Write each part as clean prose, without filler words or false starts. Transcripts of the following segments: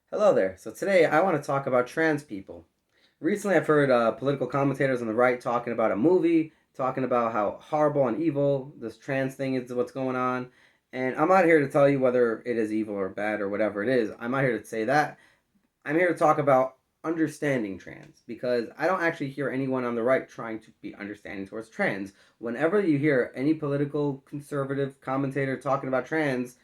Hello there. So today I want to talk about trans people. Recently, I've heard political commentators on the right talking about a movie, talking about how horrible and evil this trans thing is, what's going on. And I'm not here to tell you whether it is evil or bad or whatever it is. I'm not here to say that. I'm here to talk about understanding trans because I don't actually hear anyone on the right trying to be understanding towards trans. Whenever you hear any political conservative commentator talking about trans,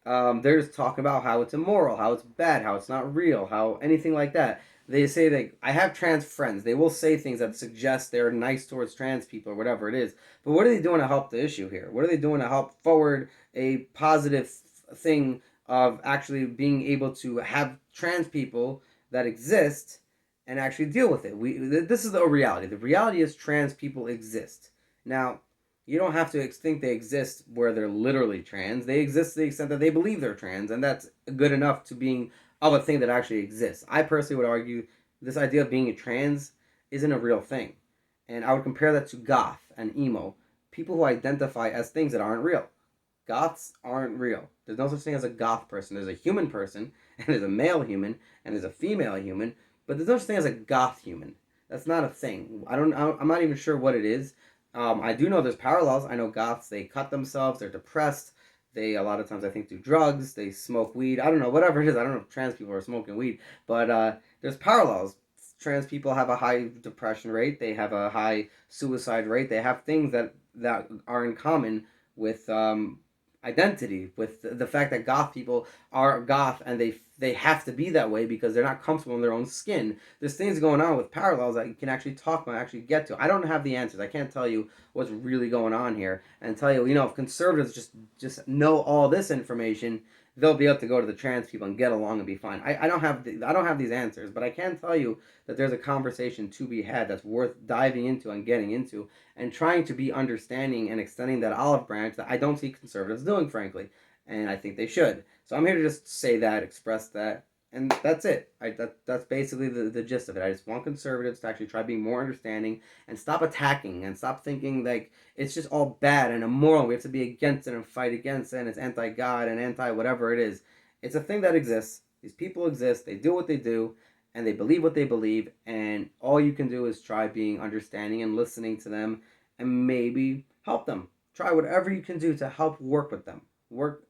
they're just talking about how it's immoral, how it's bad, how it's not real, how anything like that. They say that I have trans friends. They will say things that suggest they're nice towards trans people or whatever it is. But what are they doing to help the issue here? What are they doing to help forward a positive thing of actually being able to have trans people that exist and actually deal with it? This is a reality. The reality is trans people exist. Now, you don't have to think they exist where they're literally trans. They exist to the extent that they believe they're trans, and that's good enough to being of a thing that actually exists. I personally would argue this idea of being a trans isn't a real thing. And I would compare that to goth and emo, people who identify as things that aren't real. Goths aren't real. There's no such thing as a goth person. There's a human person, and there's a male human, and there's a female human, but there's no such thing as a goth human. That's not a thing. I'm not even sure what it is. I do know there's parallels. I know goths, they cut themselves, they're depressed, they a lot of times I think do drugs, they smoke weed. I don't know, whatever it is. I don't know if trans people are smoking weed, but there's parallels. Trans people have a high depression rate, they have a high suicide rate, they have things that are in common with identity, with the fact that goth people are goth and they have to be that way because they're not comfortable in their own skin. There's things going on with parallels that you can actually talk about, actually get to. I don't have the answers. I can't tell you what's really going on here and tell you, if conservatives just know all this information, they'll be able to go to the trans people and get along and be fine. I don't have these answers, but I can tell you that there's a conversation to be had that's worth diving into and getting into and trying to be understanding and extending that olive branch that I don't see conservatives doing, frankly, and I think they should. So I'm here to just say that, express that, and that's it. That's basically the gist of it. I just want conservatives to actually try being more understanding and stop attacking and stop thinking like it's just all bad and immoral. We have to be against it and fight against it, and it's anti-God and anti-whatever it is. It's a thing that exists. These people exist. They do what they do, and they believe what they believe, and all you can do is try being understanding and listening to them and maybe help them. Try whatever you can do to help work with them. Work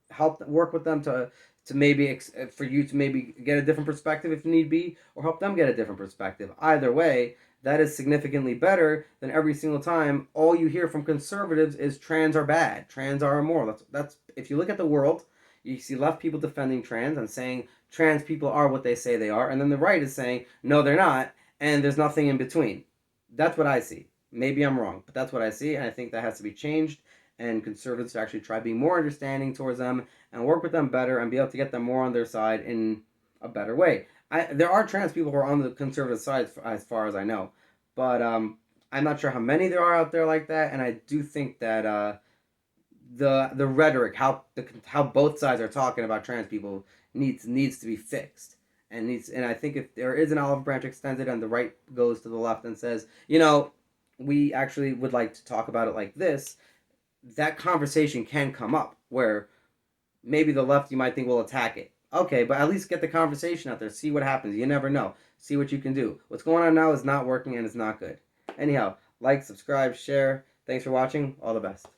with them to maybe for you to maybe get a different perspective if need be, or help them get a different perspective. Either way, that is significantly better than every single time all you hear from conservatives is trans are bad, trans are immoral. That's if you look at the world, you see left people defending trans and saying trans people are what they say they are, and then the right is saying no, they're not, and there's nothing in between. That's what I see. Maybe I'm wrong, but that's what I see, and I think that has to be changed. And conservatives to actually try being more understanding towards them and work with them better and be able to get them more on their side in a better way. There are trans people who are on the conservative side as far as I know, but I'm not sure how many there are out there like that. And I do think that the rhetoric, how both sides are talking about trans people needs to be fixed. And I think if there is an olive branch extended and the right goes to the left and says, we actually would like to talk about it like this, that conversation can come up where maybe the left you might think will attack it. Okay, but at least get the conversation out there. See what happens. You never know. See what you can do. What's going on now is not working and it's not good. Anyhow, like, subscribe, share. Thanks for watching. All the best.